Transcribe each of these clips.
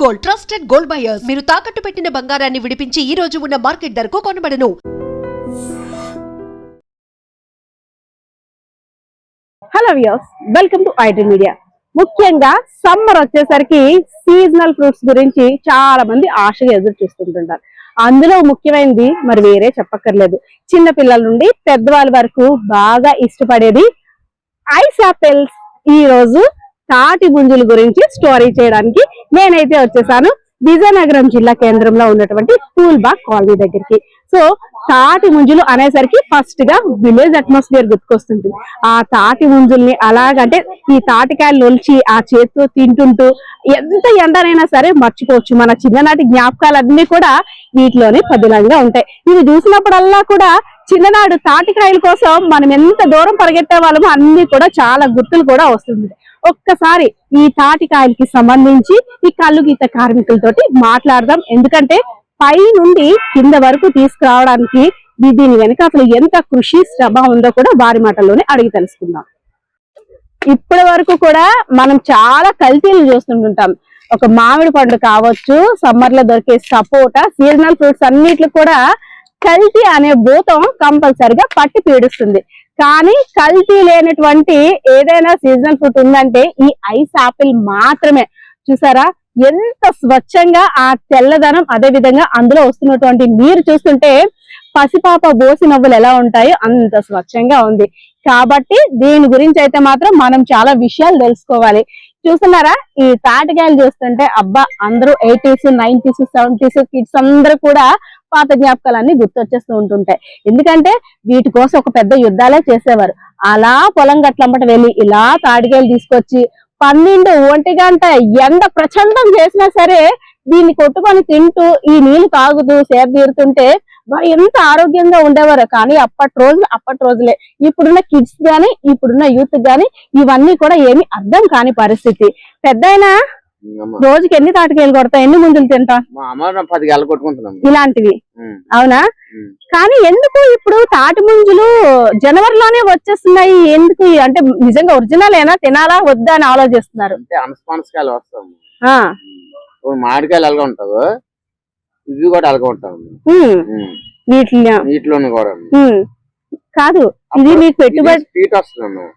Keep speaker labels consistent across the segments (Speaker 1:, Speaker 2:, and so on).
Speaker 1: Gold, trusted gold buyers. మీరు తాకట్టు పెట్టిన బంగారాన్ని విడిపించి ఈ రోజు ఉన్న మార్కెట్ ధరకు కొనబడను.
Speaker 2: Hello viewers, welcome to IT media. ముఖ్యంగా సమ్మర్ వచ్చేసరికి సీజనల్ ఫ్రూట్స్ గురించి చాలా మంది ఆశగా ఎదురు చూస్తుంటుంటారు. అందులో ముఖ్యమైనది మరి వేరే చెప్పక్కర్లేదు, చిన్న పిల్లల నుండి పెద్దవాళ్ళ వరకు బాగా ఇష్టపడేది ఐస్ యాపిల్స్. ఈ రోజు తాటి ముంజుల గురించి స్టోరీ చేయడానికి నేనైతే వచ్చేసాను విజయనగరం జిల్లా కేంద్రంలో ఉన్నటువంటి పూల్బాగ్ కాలనీ దగ్గరికి. సో తాటి ముంజులు అనేసరికి ఫస్ట్ గా విలేజ్ అట్మాస్ఫియర్ గుర్తుకొస్తుంది. ఆ తాటి ముంజుల్ని అలాగంటే ఈ తాటికాయలు ఒలిచి ఆ చేతితో తింటుంటూ ఎంత ఎండనైనా సరే మర్చిపోవచ్చు. మన చిన్ననాటి జ్ఞాపకాలన్నీ కూడా వీటిలోనే పదిలంగా ఉంటాయి. ఇవి చూసినప్పుడల్లా కూడా చిన్ననాడు తాటికాయల కోసం మనం ఎంత దూరం పరిగెత్తే వాళ్ళమో అన్ని కూడా చాలా గుర్తులు కూడా వస్తుంది. ఒక్కసారి ఈ తాటికాయలకి సంబంధించి ఈ కళ్ళు గీత కార్మికులతోటి మాట్లాడదాం. ఎందుకంటే పై నుండి కింద వరకు తీసుకురావడానికి దీని వెనక అసలు ఎంత కృషి శ్రమ ఉందో కూడా వారి మాటల్లోనే అడిగి తెలుసుకుందాం. ఇప్పటి వరకు కూడా మనం చాలా కల్తీలు చూస్తుంటాం. ఒక మామిడి పండు కావచ్చు, సమ్మర్ లో దొరికే సపోటా, సీజనల్ ఫ్రూట్స్ అన్నిట్లు కూడా కల్తీ అనే భూతం కంపల్సరిగా పట్టి పీడిస్తుంది. కానీ కల్తీ లేనటువంటి ఏదైనా సీజనల్ ఫ్రూట్ ఉందంటే ఈ ఐస్ ఆపిల్ మాత్రమే. చూసారా ఎంత స్వచ్ఛంగా ఆ తెల్లదనం, అదే విధంగా అందులో వస్తున్నటువంటి నీరు చూస్తుంటే పసిపాప బోసి నవ్వులు ఎలా ఉంటాయో అంత స్వచ్ఛంగా ఉంది. కాబట్టి దీని గురించి అయితే మాత్రం మనం చాలా విషయాలు తెలుసుకోవాలి. చూస్తున్నారా ఈ తాటికాయలు చూస్తుంటే అబ్బా, అందరూ 80s 90s 70s కిడ్స్ అందరూ కూడా పాత జ్ఞాపకాలన్నీ గుర్తొచ్చేస్తూ ఉంటుంటాయి. ఎందుకంటే వీటి కోసం ఒక పెద్ద యుద్ధాలే చేసేవారు. అలా పొలం గట్లంబట వెళ్ళి ఇలా తాటికాయలు తీసుకొచ్చి 12-1 గంట ఎండ ప్రచండం చేసినా సరే దీన్ని కొట్టుకొని తింటూ ఈ నీళ్లు తాగుతూ సేద తీరుతుంటే వారు ఎంత ఆరోగ్యంగా ఉండేవారు. కానీ అప్పటి రోజులే. ఇప్పుడున్న కిడ్స్ గాని, ఇప్పుడున్న యూత్ గాని ఇవన్నీ కూడా ఏమి అర్థం కాని పరిస్థితి. పెద్దయినా రోజుకి ఎన్ని తాటికాయలు కొడతా, ఎన్ని ముందులు తింటా, ఇలాంటివి అవునా? కానీ ఎందుకు ఇప్పుడు తాటి ముంజులు జనవరిలోనే వచ్చేస్తున్నాయి? ఎందుకు అంటే నిజంగా ఒరిజినల్ ఏనా, తినాలా వద్దా అని ఆలోచిస్తున్నారు?
Speaker 3: మామిడికాయలు అలాగే ఉంటావు, ఇవి కూడా అలాగే ఉంటావు వీటిలోని కూడా
Speaker 2: కాదు. ఇది మీకు పెట్టుబడి
Speaker 3: స్వీట్ వస్తుంది,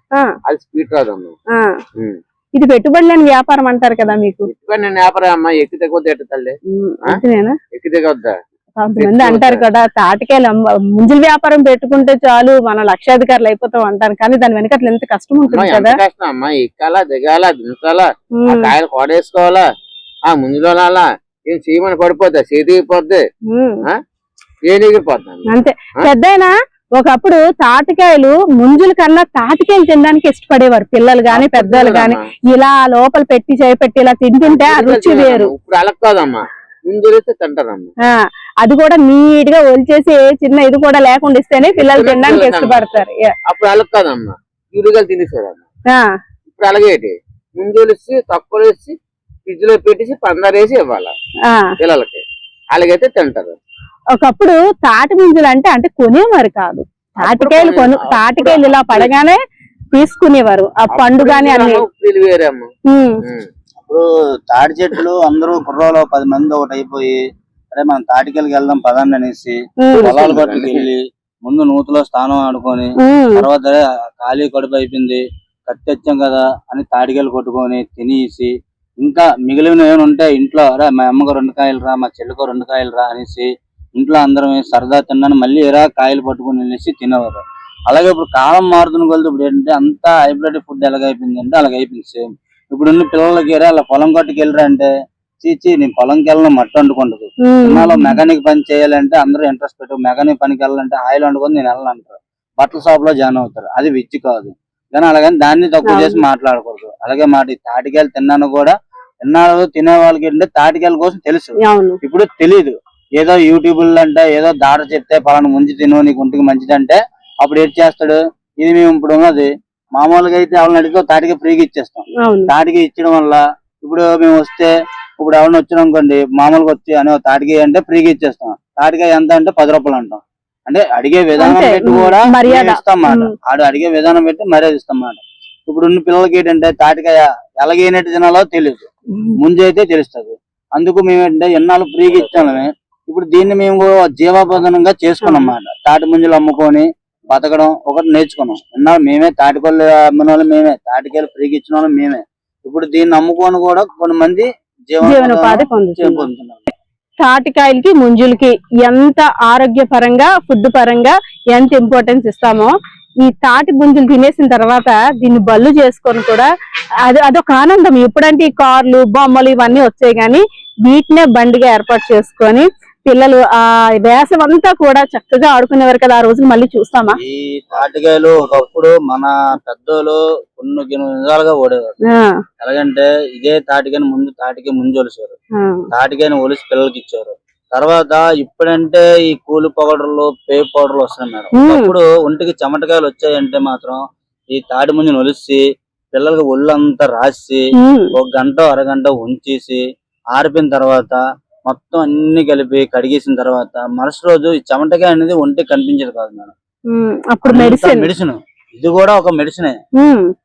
Speaker 3: అది స్వీట్ రాదమ్మా.
Speaker 2: ఇది పెట్టుబడి లేని వ్యాపారం అంటారు కదా మీకు?
Speaker 3: వ్యాపారం అమ్మా, ఎక్కితే కొద్ది ఎట్టలే ఎక్కితే కొద్దా.
Speaker 2: కొంతమంది అంటారు కదా తాటికాయలు ముంజుల వ్యాపారం పెట్టుకుంటే చాలు మనం లక్షాధికారులు అయిపోతాం అంటారు. కానీ దాని వెనక ఎంత కష్టం ఉంటుంది కదా.
Speaker 3: కష్టం అమ్మా, ఎక్కాలా, దిగాల, దించాలా, కాయలు కొడేసుకోవాలా, ఆ ముంజులో ఏం చేయమని పడిపోద్దా, చేతికిపోద్ది, ఏనిగిపోద్ది
Speaker 2: అంతే. పెద్దయినా ఒకప్పుడు తాటికాయలు ముంజుల కన్నా తాటికాయలు తినడానికి ఇష్టపడేవారు పిల్లలు గాని పెద్దలు గాని. ఇలా లోపల పెట్టి చేపెట్టి ఇలా తింటుంటే ఆ రుచి వేరు.
Speaker 3: ఇప్పుడు అలా కాదమ్మా, ముంజులైతే తింటారమ్మా.
Speaker 2: అది కూడా నీట్ గా ఒలిచేసి చిన్న ఇది కూడా లేకుండా ఇస్తేనే పిల్లలు తినడానికి ఇష్టపడతారు.
Speaker 3: అప్పుడు అలా కాదమ్మా, యూరిగా తినేసారమ్మా. ఇప్పుడు అలాగే ముంజులు ఇచ్చి తక్కువ వేసి ఫ్రిడ్జ్ లో పెట్టేసి 15 వేసి ఇవ్వాలా పిల్లలకి, అలాగైతే తింటారు.
Speaker 2: ఒకప్పుడు తాటి ముంజులు అంటే కొనేవారు కాదు, తాటికాయలు ఇలా పడగానే తీసుకునేవారు. ఆ పండు గాని అన్ని
Speaker 4: ఇప్పుడు తాటి చెట్లు అందరూ కుర్రలో 10 మంది ఒకటి అయిపోయి అరే మనం తాటికాయలకి వెళ్దాం పదండి అనేసి పొలాల గట్టుకు వెళ్ళి ముందు నూతులో స్నానం ఆడుకొని తర్వాత ఖాళీ కడుపు అయిపోయింది కత్తి వచ్చాం కదా అని తాటికాయలు కొట్టుకొని తినేసి ఇంకా మిగిలిన ఏమైనా ఉంటే ఇంట్లో అరే మా అమ్మకు 2 కాయలు రా, మా చెల్లికో 2 కాయలు రా అనేసి ఇంట్లో అందరం సరదా తిన్నాను మళ్ళీ ఎరా కాయలు పట్టుకుని వెళ్ళేసి తినేవారు. అలాగే ఇప్పుడు కాలం మారుతున్న కొలది ఇప్పుడు ఏంటంటే అంతా హైబ్రిడ్ ఫుడ్ ఎలాగైపోయింది అంటే అలాగైపోయింది సేమ్. ఇప్పుడు పిల్లలకి అలా పొలం కట్టుకు వెళ్ళరా అంటే చీచి నేను పొలంకి వెళ్ళిన మట్టి వండుకుంటుంది. సినిమాలో మెకానిక్ పని చేయాలంటే అందరూ ఇంట్రెస్ట్ పెట్టు, మెకానిక్ పనికి వెళ్ళాలంటే ఆయిల్ వండుకొని నేను వెళ్ళాలంటారు. బట్టల షాప్ లో జాయిన్ అవుతారు, అది విచ్చి కాదు. కానీ అలాగని దాన్ని తక్కువ చేసి మాట్లాడకూడదు. అలాగే తాటికాయలు తిన్నాను కూడా తిన్నాడు తినే వాళ్ళకి ఏంటంటే తాటికాయల కోసం తెలుసు, ఇప్పుడు తెలీదు. ఏదో యూట్యూబ్ అంటే ఏదో దాట చెప్తే పలానా ముంచి తిను నీకు ఒంటికి మంచిదంటే అప్పుడు ఏం చేస్తాడు. ఇది మేము ఇప్పుడు ఉన్నది మామూలుగా అయితే ఎవరిని అడిగితే తాటికి ఫ్రీగా ఇచ్చేస్తాం. తాటికి ఇచ్చడం వల్ల ఇప్పుడు మేము వస్తే ఇప్పుడు ఎవరిని వచ్చినాం అనుకోండి మామూలుగా వచ్చి అనే తాటికి అంటే ఫ్రీగా ఇచ్చేస్తాం. తాటికాయ ఎంత అంటే 10 రూపాయలు అంటాం. అంటే అడిగే విధానం పెట్టి కూడా ఇస్తాం మాట, ఆడు అడిగే విధానం పెట్టి మర్యాద ఇస్తాం మాట. ఇప్పుడున్న పిల్లలకి ఏంటంటే తాటికాయ ఎలాగైనట్టు తినాలో తెలియదు, ముందు అయితే తెలుస్తుంది. అందుకు మేము ఏంటంటే ఎన్నాళ్ళు ఫ్రీగా ఇచ్చాము. ఇప్పుడు దీన్ని మేము జీవోపాధనంగా చేసుకున్నాం అన్నమాట. తాటి ముంజలు అమ్ముకొని బతకడం ఒకటి నేర్చుకున్నాం. ఎన్నాళ్ళు మేమే తాటికల్లు అమ్మిన వాళ్ళు మేమే, తాటికాయలు ఫ్రీగా ఇచ్చిన వాళ్ళు మేమే. ఇప్పుడు దీన్ని అమ్ముకొని కూడా కొంతమంది
Speaker 2: జీవనోపాధి పొందుతున్నారు. తాటికాయలకి ముంజులకి ఎంత ఆరోగ్యపరంగా ఫుడ్ పరంగా ఎంత ఇంపార్టెన్స్ ఇస్తామో, ఈ తాటి ముంజులు తినేసిన తర్వాత దీన్ని బల్లు చేసుకొని కూడా అదొక ఆనందం. ఎప్పుడంటే ఈ కార్లు బొమ్మలు ఇవన్నీ వచ్చాయి, కానీ వీటినే బండిగా ఏర్పాటు చేసుకొని పిల్లలు ఆ వేసవి అంతా కూడా చక్కగా ఆడుకునేవారు కదా. ఆ రోజు మళ్ళీ చూస్తామా?
Speaker 4: ఈ తాటికాయలు ఒకప్పుడు మన పెద్దోళ్ళు కొన్ని నిజాలుగా ఓడేవారు. ఎలాగంటే ఇదే తాటికాయని తాటికాయ ముందు ఒలిసారు, తాటికాయని ఒలిసి పిల్లలకి ఇచ్చారు. తర్వాత ఇప్పుడంటే ఈ కూలి పౌడర్లు పే పౌడర్లు వస్తున్నాయి మేడం. ఒకప్పుడు ఒంటికి చెమటకాయలు వచ్చాయంటే మాత్రం ఈ తాటి ముంజుని ఒలిసి పిల్లలకి ఒళ్ళంతా రాసి ఒక గంట అరగంట ఉంచేసి ఆరిపోయిన తర్వాత మొత్తం అన్ని కలిపి కడిగేసిన తర్వాత మరుసటి రోజు ఈ చెమటకాయ అనేది ఒంటికి కనిపించేది కాదు మేడం.
Speaker 2: అప్పుడు
Speaker 4: మెడిసిన్, ఇది కూడా ఒక మెడిసినే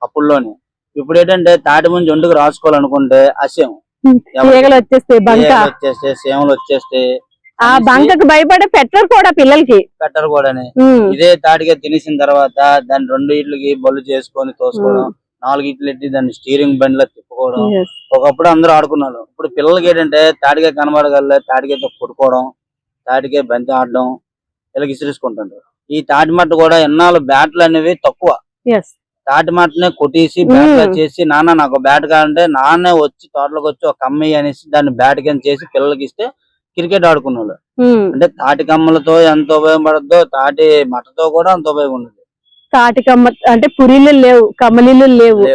Speaker 4: అప్పుడులోనే. ఇప్పుడు ఏంటంటే తాటి ముంజు ఒంటికి రాసుకోవాలనుకుంటే అసహ్యం, వచ్చేస్తే సేమలు వచ్చేస్తే
Speaker 2: ఆ బంకకు భయపడే పెట్టరు కూడా పిల్లలకి,
Speaker 4: పెట్టరు కూడా. ఇదే తాటిగా తినేసిన తర్వాత దాన్ని 2 ఇట్లకి బొల్లు చేసుకొని తోసుకోవడం, 4 ఇట్లు ఎట్టి దాన్ని స్టీరింగ్ బండిలో తిప్పుకోవడం. ఒకప్పుడు అందరూ ఆడుకున్నారు. ఇప్పుడు పిల్లలకి ఏంటంటే తాటిగా కనబడగల తాటికాయతో కొట్టుకోవడం, తాటికాయ బంతి ఆడడం, ఇలా విసిరేసుకుంటుంటారు. ఈ తాటి మట్ట కూడా ఎన్నాళ్ళు బ్యాట్లు అనేవి తక్కువ, తాటి మట్టనే కొట్టేసి బ్యాట్ చేసి నాన్న నాకు బ్యాట్ కావాలంటే నాన్నే వచ్చి తోటలోకి వచ్చి ఒక కమ్మి అనేసి దాన్ని బ్యాట్ కింద చేసి పిల్లలకి ఇస్తే క్రికెట్ ఆడుకున్నాడు. అంటే తాటి కమ్మలతో ఎంత ఉపయోగపడద్దో తాటి మట్టతో కూడా అంత ఉపయోగం ఉండదు.
Speaker 2: తాటి కమ్మ అంటే పురీలు లేవు, కమ్మలీలు లేవు.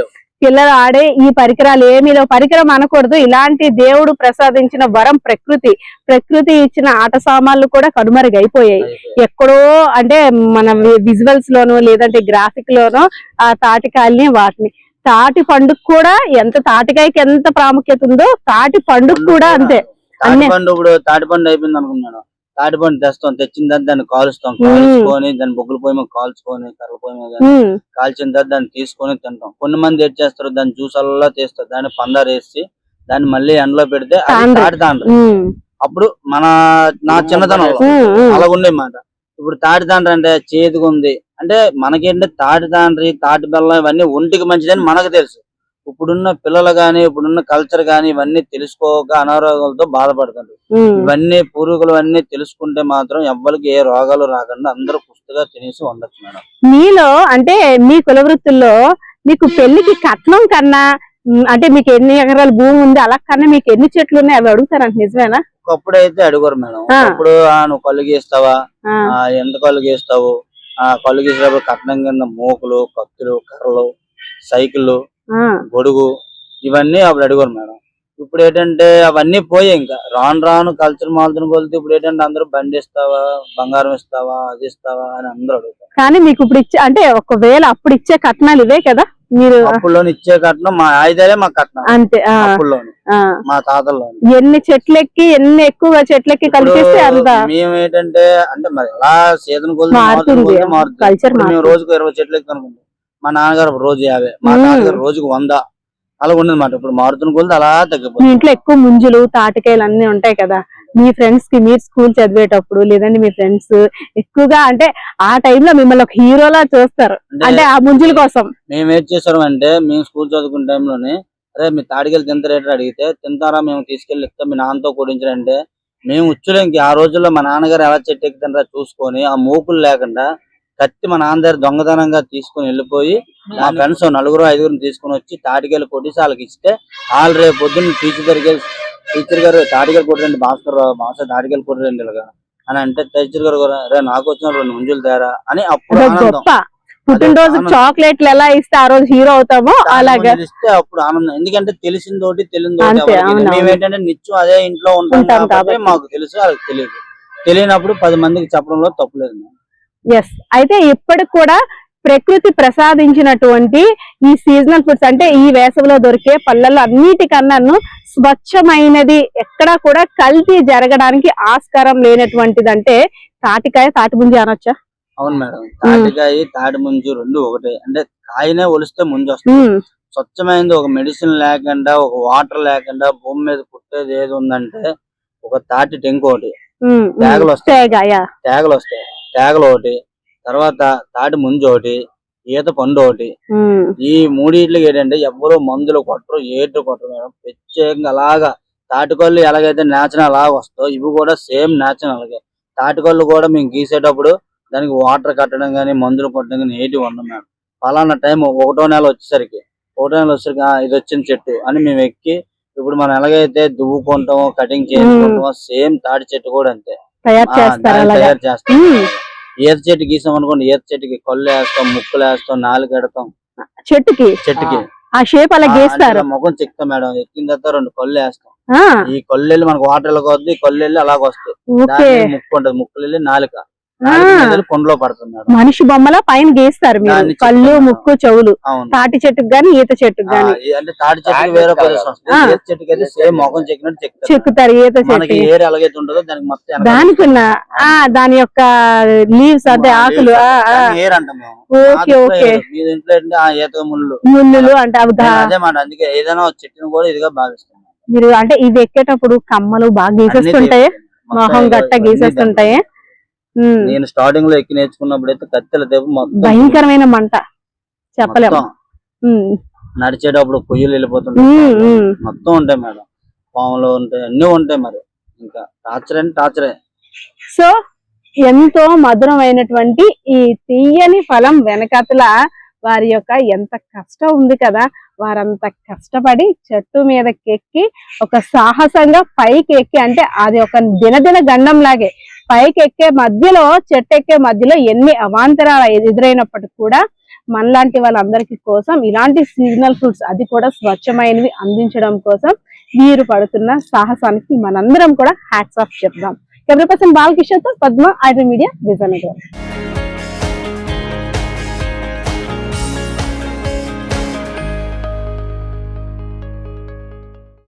Speaker 2: పిల్లలు ఆడే ఈ పరికరాలు ఏమీ లేవు. పరికరం అనకూడదు, ఇలాంటి దేవుడు ప్రసాదించిన వరం ప్రకృతి ఇచ్చిన ఆట సామాన్లు కూడా కనుమరుగైపోయాయి. ఎక్కడో అంటే మన విజువల్స్ లోనో లేదంటే గ్రాఫిక్ లోనో ఆ తాటికాయల్ని వాటిని. తాటి పండుగ కూడా ఎంత తాటికాయకి ఎంత ప్రాముఖ్యత ఉందో తాటి పండుగ కూడా అంతే.
Speaker 4: తాటిపండు ఇప్పుడు తాటిపండు అయిపోయింది అనుకున్నాను. తాటిపండు తెస్తాం, తెచ్చిన తర్వాత దాన్ని కాలుస్తాం, కాల్చుకొని దాన్ని బొగ్గులు పొయ్యి మీద కాల్చుకొని కర్రల పొయ్యి మీద కాల్చిన తర్వాత దాన్ని తీసుకొని తింటాం. కొన్ని మంది ఏం చేస్తారు, దాన్ని జ్యూస్ అలా తీస్తారు, దాన్ని పందారేసి దాన్ని మళ్ళీ ఎండలో పెడితే అది తాటి తాండ్రి. అప్పుడు నా చిన్నతనం అలా ఉండే మాట. ఇప్పుడు తాటి తాండ్రి అంటే చేదుగా ఉంది అంటే మనకేంటే తాటి తాండ్రి తాటి బెల్లం ఇవన్నీ ఒంటికి మంచిదని మనకు తెలుసు. ఇప్పుడున్న పిల్లలు గాని ఇప్పుడున్న కల్చర్ గాని ఇవన్నీ తెలుసుకోక అనారోగ్యాలతో బాధపడతారు. ఇవన్నీ పూర్వీకులు అన్ని తెలుసుకుంటే మాత్రం ఎవ్వరికి ఏ రోగాలు రాకుండా అందరూ పుష్టిగా తినేసి ఉండొచ్చు మేడం.
Speaker 2: మీలో అంటే మీ కుల వృత్తుల్లో మీకు పెళ్లికి కట్నం కన్నా అంటే మీకు ఎన్ని ఎకరాల భూమి ఉంది అలా కన్నా మీకు ఎన్ని చెట్లు ఉన్నాయి అవి అడుగుతారంట, నిజమేనా?
Speaker 4: ఒకప్పుడు అయితే అడుగురు మేడం. అప్పుడు నువ్వు కళ్ళు గీస్తావా, ఎంత కళ్ళు గీస్తావు, కళ్ళు గీసేటప్పుడు కట్నం కింద మూకులు, కత్తులు, కర్రలు, సైకిల్, గొడుగు ఇవన్నీ అప్పుడు అడిగారు మేడం. ఇప్పుడు ఏంటంటే అవన్నీ పోయాయి. ఇంకా రాను రాను కల్చర్ మారుతున్న కొలితే ఇప్పుడు ఏంటంటే అందరూ బండి ఇస్తావా, బంగారం ఇస్తావా, అది ఇస్తావా అని అందరూ అడుగుతారు.
Speaker 2: కానీ మీకు ఇప్పుడు ఇచ్చే అంటే ఒకవేళ అప్పుడు ఇచ్చే కట్నాలు ఇవే కదా? మీరు
Speaker 4: అప్పుల్లో ఇచ్చే కట్నం మా ఆయుధాలే మా కట్నం
Speaker 2: అంతే.
Speaker 4: అప్పుల్లోని మా తాతల్లో
Speaker 2: ఎన్ని చెట్లెక్కి ఎన్ని ఎక్కువ చెట్లెక్కి కలిపిస్తే అంత
Speaker 4: మేము ఏంటంటే అంటే మరి ఎలా సీజన్ కొలితే మారుతుంది. మేము రోజుకు 20 చెట్లు ఎక్కి అనుకుంటాం. మా నాన్నగారు రోజు 50, మా నాన్నగారు రోజుకు 100 అలా ఉండదన్నమాట. ఇప్పుడు మారుతున్న కొలితే అలా తగ్గిపోతుంది.
Speaker 2: మీ ఇంట్లో ఎక్కువ ముంజులు తాటికాయలు అన్ని ఉంటాయి కదా, మీ ఫ్రెండ్స్ కి మీరు స్కూల్ చదివేటప్పుడు లేదంటే మీ ఫ్రెండ్స్ ఎక్కువగా అంటే ఆ టైంలో మిమ్మల్ని ఒక హీరోలా చూస్తారు అంటే ఆ ముంజుల కోసం?
Speaker 4: మేము ఏం చేసాం అంటే మేము స్కూల్ చదువుకున్న టైంలోనే అదే మీ తాటికాయలు తింటారేటర్ అడిగితే తింటారా మేము తీసుకెళ్ళి ఇస్తాం మీ నాన్నతో కూడించారంటే మేము ఉచ్చులేంకి ఆ రోజుల్లో మా నాన్నగారు ఎలా చెట్టు ఎక్కుతారా చూసుకొని ఆ మూకులు లేకుండా కత్తి మా నాన్న దగ్గర దొంగతనంగా తీసుకుని వెళ్ళిపోయి మా ఫ్రెండ్స్ 4-5 తీసుకుని వచ్చి తాటికాయలు కొట్టేసి వాళ్ళకి ఇస్తే వాళ్ళు రేపు పొద్దున్న టీచర్ గారు తాటికాయలు కొట్టరండి మాస్టర్ తాటికాయలు కొట్టరండి ఇలాగా అని అంటే టీచర్ గారు రే నాకు వచ్చిన 2 ముంజులు తేరా అని అప్పుడు ఆనందం.
Speaker 2: పుట్టినరోజు చాక్లెట్లు ఎలా ఇస్తే ఆ రోజు హీరో అవుతామో అలాగా
Speaker 4: ఇస్తే అప్పుడు ఆనందం. ఎందుకంటే తెలిసిందోటి తెలియదోటి మేమేంటంటే నిత్యం అదే ఇంట్లో ఉంటాం కాబట్టి మాకు తెలుసు, వాళ్ళకి తెలియదు. తెలియనప్పుడు 10 మందికి చెప్పడంలో తప్పులేదు.
Speaker 2: ఎస్. అయితే ఇప్పటికి కూడా ప్రకృతి ప్రసాదించినటువంటి ఈ సీజనల్ ఫుడ్స్ అంటే ఈ వేసవిలో దొరికే పళ్ళల్లో అన్నిటికన్నాను స్వచ్ఛమైనది ఎక్కడా కూడా కల్తీ జరగడానికి ఆస్కారం లేనటువంటిది అంటే తాటికాయ తాటి ముంజి అనొచ్చా?
Speaker 4: అవును మేడం, తాటికాయ తాటి ముంజు 2 ఒకటే. అంటే కాయనే ఒలిస్తే ముంజు వస్తుంది, స్వచ్ఛమైనది, ఒక మెడిసిన్ లేకుండా, ఒక వాటర్ లేకుండా భూమి మీద పుట్టేది ఏది ఉందంటే ఒక తాటి టెంకు ఒకటి, తేగలు వస్తాయి, తేగలు ఒకటి, తర్వాత తాటి ముంజు ఒకటి, ఈత పండు ఒకటి. ఈ మూడిట్లకి ఏంటంటే ఎవ్వరు మందులు కొట్టరు, ఏటు కొట్టరు మేడం. ప్రత్యేకంగా అలాగా తాటికల్లు ఎలాగైతే నేచురల్ అలాగ వస్తాయో ఇవి కూడా సేమ్ నేచురల్ అలాగే. తాటికల్లు కూడా మేము గీసేటప్పుడు దానికి వాటర్ కట్టడం కానీ మందులు కొట్టడం కానీ ఏటి ఉన్నాం మేడం. ఫలానా టైం ఒకటో నెల వచ్చేసరికి ఇది వచ్చిన చెట్టు అని మేము ఎక్కి ఇప్పుడు మనం ఎలాగైతే దువ్వుకుంటామో కటింగ్ చేసుకుంటామో సేమ్ తాటి చెట్టు కూడా అంతే తయారు చేస్తాం. ఈత చెట్టు గీసాం అనుకోండి, ఈత చెట్టుకి కళ్ళు వేస్తాం, ముక్కులు వేస్తాం, నాలుగు ఎడతాం, చెట్టుకి
Speaker 2: ఆ షేప్ అలా గీస్తారు.
Speaker 4: ముఖం చెక్తాం మేడం. ఎక్కిన తర్వాత 2 కళ్ళు వేస్తాం. ఈ కళ్ళు వెళ్ళి మనకు వాటర్ కొద్ది కళ్ళు వెళ్ళి అలాగ వస్తాయి. ముక్కు ఉంటది, ముక్కులు వెళ్ళి నాలుక కొండలో పడుతుంది మేడం.
Speaker 2: మనిషి బొమ్మల పైన గీస్తారు మీరు, కళ్ళు, ముక్కు, చెవులు. తాటి చెట్టుకు గాని ఈత చెట్టుకు గాని.
Speaker 4: అంటే తాటి చెట్టుకి వేరే పొజిషన్ వస్తుంది, ఈత చెట్టుకి అయితే సేమ్ ముఖం చెక్కినట్టు
Speaker 2: చెక్కుతారు. ఈత చెట్టు
Speaker 4: ఏర్ ఎలాగైతే ఉంటుందో దానికి మొత్తం
Speaker 2: దానికి దాని యొక్క లీవ్స్ అదే ఆకులు
Speaker 4: ఏర్ అంటాం మేము.
Speaker 2: Okay okay.
Speaker 4: మీ ఇంట్లో ఈత
Speaker 2: ముళ్ళు అంటే
Speaker 4: అదే మాట. అందుకే ఏదైనా చెట్టును కూడా ఇదిగా భావిస్తాం
Speaker 2: మీరు. అంటే ఇవి ఎక్కేటప్పుడు కమ్మలు బాగా గీసేస్తుంటాయి, మొహం గట్ట గీసేస్తుంటాయి.
Speaker 4: నేను స్టార్టింగ్ లో ఎక్కి నేర్చుకున్నప్పుడు అయితే కత్తెల దెబ్బ
Speaker 2: భయంకరమైన మంట చెప్పలేము.
Speaker 4: నడిచేటప్పుడు పొయ్యిలు వెళ్ళిపోతుంటాయి, మొత్తం ఉంటాయి మేడం. పాములు ఉంటాయి, అన్ని ఉంటాయి. మరి ఇంకా టార్చర్ అంటే టార్చరే.
Speaker 2: సో ఎంతో మధురమైనటువంటి ఈ తీయని ఫలం వెనకతల వారి యొక్క ఎంత కష్టం ఉంది కదా. వారంత కష్టపడి చెట్టు మీదకి ఎక్కి ఒక సాహసంగా పైకి ఎక్కి, అంటే అది ఒక దినదిన గండం లాగే పైకి ఎక్కే మధ్యలో, చెట్టు ఎక్కే మధ్యలో ఎన్ని అవాంతరాలు ఎదురైనప్పటికీ కూడా మనలాంటి వాళ్ళందరికీ కోసం ఇలాంటి సీజనల్ ఫ్రూట్స్, అది కూడా స్వచ్ఛమైనవి అందించడం కోసం వీరు పడుతున్న సాహసానికి మనందరం కూడా హ్యాట్స్ ఆఫ్ చెప్దాం. కెమెరా పర్సన్ బాలకిషోర్తో పద్మ, ఐడ్రీమ్ మీడియా, విజయనగరం.